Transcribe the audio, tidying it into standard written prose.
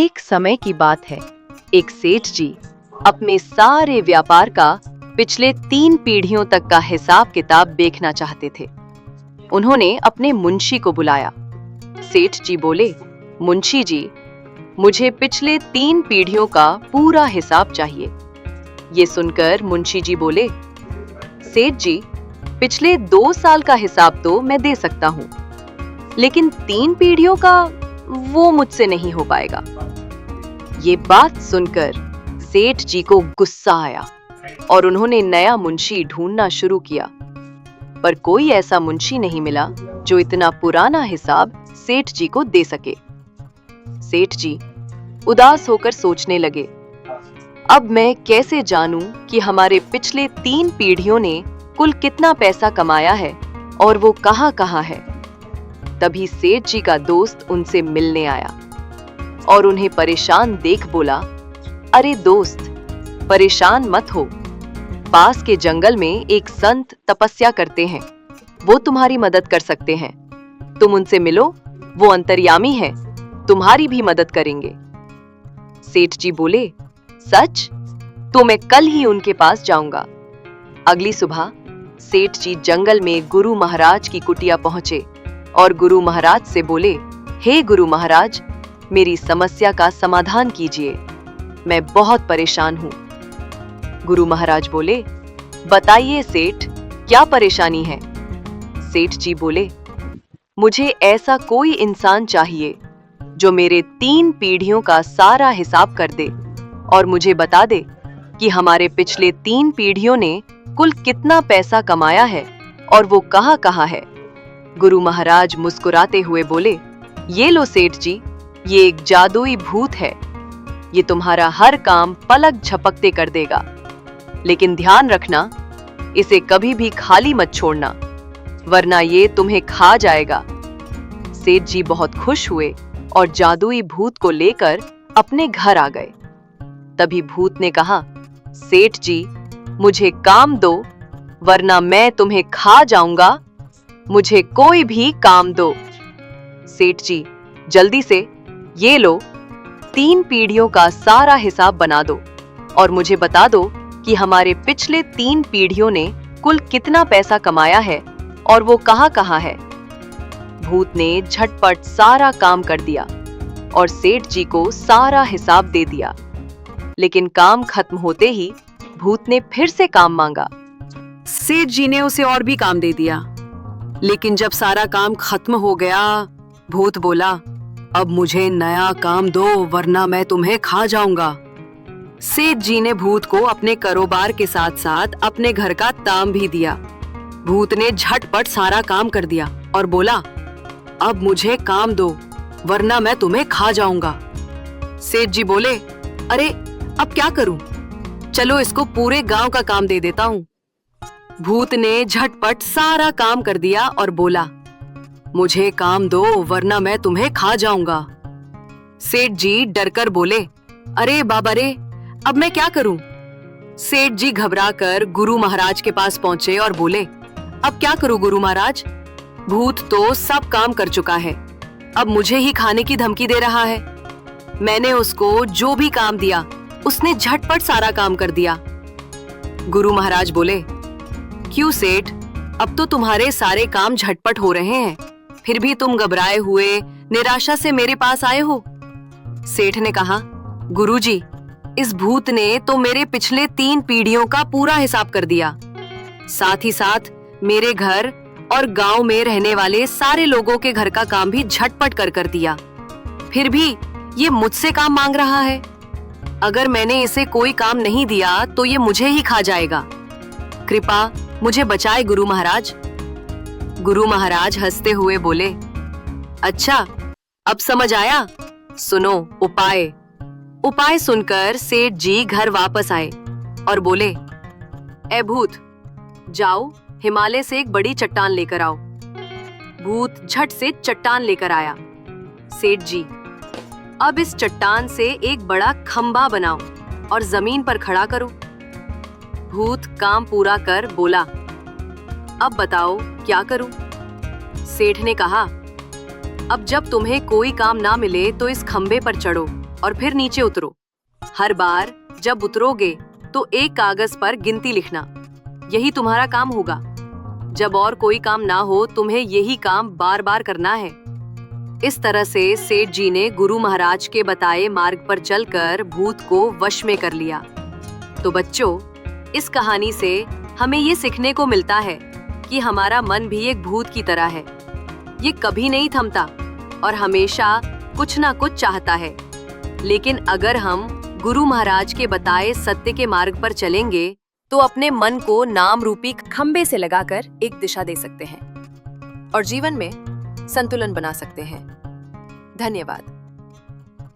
एक समय की बात है। एक सेठ जी अपने सारे व्यापार का पिछले 3 पीढ़ियों तक का हिसाब किताब देखना चाहते थे। उन्होंने अपने मुंशी को बुलाया। सेठ जी बोले, मुंशी जी, मुझे पिछले 3 पीढ़ियों का पूरा हिसाब चाहिए। ये सुनकर मुंशी जी बोले, सेठ जी, पिछले 2 साल का हिसाब तो मैं दे सकता हूँ, लेकिन 3 पीढ़ियों का वो मुझसे नहीं हो पाएगा। ये बात सुनकर सेठ जी को गुस्सा आया और उन्होंने नया मुंशी ढूंढना शुरू किया, पर कोई ऐसा मुंशी नहीं मिला जो इतना पुराना हिसाब सेठ जी को दे सके। सेठ जी उदास होकर सोचने लगे, अब मैं कैसे जानूं कि हमारे पिछले 3 पीढ़ियों ने कुल कितना पैसा कमाया है और वो कहां-कहां है। तभी सेठ जी का दोस्त उनसे मिलने आया और उन्हें परेशान देख बोला, अरे दोस्त, परेशान मत हो। पास के जंगल में एक संत तपस्या करते हैं, वो तुम्हारी मदद कर सकते हैं। तुम उनसे मिलो, वो अंतर्यामी हैं, तुम्हारी भी मदद करेंगे। सेठ जी बोले, सच? तो मैं कल ही उनके पास जाऊंगा। अगली सुबह सेठ जी जंगल में गुरु महाराज की कुटिया पहुंचे और गुरु महाराज से बोले, हे गुरु महाराज, मेरी समस्या का समाधान कीजिए, मैं बहुत परेशान हूं। गुरु महाराज बोले, बताइए सेठ, क्या परेशानी है? सेठ जी बोले, मुझे ऐसा कोई इंसान चाहिए जो मेरे 3 पीढ़ियों का सारा हिसाब कर दे और मुझे बता दे कि हमारे पिछले 3 पीढ़ियों ने कुल कितना पैसा कमाया है और वो कहां-कहां है। गुरु महाराज मुस्कुराते हुए बोले, ये लो सेठ जी, ये एक जादुई भूत है। ये तुम्हारा हर काम पलक झपकते कर देगा, लेकिन ध्यान रखना, इसे कभी भी खाली मत छोड़ना, वरना ये तुम्हें खा जाएगा। सेठ जी बहुत खुश हुए और जादुई भूत को लेकर अपने घर आ गए। तभी भूत ने कहा, सेठ जी, मुझे काम दो, वरना मैं तुम्हें खा जाऊंगा। मुझे कोई भी काम दो। सेठ जी, जल्दी से ये लो, 3 पीढ़ियों का सारा हिसाब बना दो और मुझे बता दो कि हमारे पिछले 3 पीढ़ियों ने कुल कितना पैसा कमाया है और वो कहां-कहां है। भूत ने झटपट सारा काम कर दिया और सेठ जी को सारा हिसाब दे दिया। लेकिन काम खत्म होते ही भूत ने फिर से काम मांगा। सेठ जी ने उसे और भी काम दे दिया, लेकिन जब सारा काम खत्म हो गया, भूत बोला, अब मुझे नया काम दो, वरना मैं तुम्हें खा जाऊंगा। सेठ जी ने भूत को अपने कारोबार के साथ साथ अपने घर का ताम भी दिया। भूत ने झटपट सारा काम कर दिया और बोला, अब मुझे काम दो, वरना मैं तुम्हें खा जाऊंगा। सेठ जी बोले, अरे अब क्या करूं? चलो इसको पूरे गांव का काम दे देता हूं। भूत ने झटपट सारा काम कर दिया और बोला, मुझे काम दो, वरना मैं तुम्हें खा जाऊंगा। सेठ जी डरकर बोले, अरे बाबा रे, अब मैं क्या करूं? सेठ जी घबराकर गुरु महाराज के पास पहुंचे और बोले, अब क्या करूं गुरु महाराज? भूत तो सब काम कर चुका है, अब मुझे ही खाने की धमकी दे रहा है। मैंने उसको जो भी काम दिया, उसने झटपट सारा काम कर दिया। गुरु महाराज बोले, क्यों सेठ, अब तो तुम्हारे सारे काम झटपट हो रहे हैं, फिर भी तुम घबराए हुए निराशा से मेरे पास आए हो? सेठ ने कहा, गुरुजी, इस भूत ने तो मेरे पिछले 3 पीढ़ियों का पूरा हिसाब कर दिया, साथ ही साथ मेरे घर और गांव में रहने वाले सारे लोगों के घर का काम भी झटपट कर दिया। फिर भी ये मुझसे काम मांग रहा है। अगर मैंने इसे कोई काम नहीं दिया तो ये मुझे ही खा जाएगा। कृपा मुझे बचाए गुरु महाराज। गुरु महाराज हंसते हुए बोले, अच्छा, अब समझ आया? सुनो उपाय। उपाय सुनकर सेठ जी घर वापस आए और बोले, ए भूत, जाओ हिमालय से एक बड़ी चट्टान लेकर आओ। भूत झट से चट्टान लेकर आया। सेठ जी, अब इस चट्टान से एक बड़ा खंभा बनाओ और जमीन पर खड़ा करो। भूत काम पूरा कर बोला, अब बताओ क्या करूं? सेठ ने कहा, अब जब तुम्हें कोई काम ना मिले तो इस खंबे पर चढ़ो और फिर नीचे उतरो। हर बार जब उतरोगे तो एक कागज पर गिनती लिखना। यही तुम्हारा काम होगा। जब और कोई काम ना हो तुम्हें यही काम बार बार करना है। इस तरह से सेठ जी ने गुरु महाराज के बताए मार्ग पर चलकर भूत को वश में कर लिया। तो बच्चों, इस कहानी से हमें ये सीखने को मिलता है कि हमारा मन भी एक भूत की तरह है। ये कभी नहीं थमता और हमेशा कुछ ना कुछ चाहता है। लेकिन अगर हम गुरु महाराज के बताए सत्य के मार्ग पर चलेंगे तो अपने मन को नाम रूपी खंबे से लगाकर एक दिशा दे सकते हैं और जीवन में संतुलन बना सकते हैं। धन्यवाद।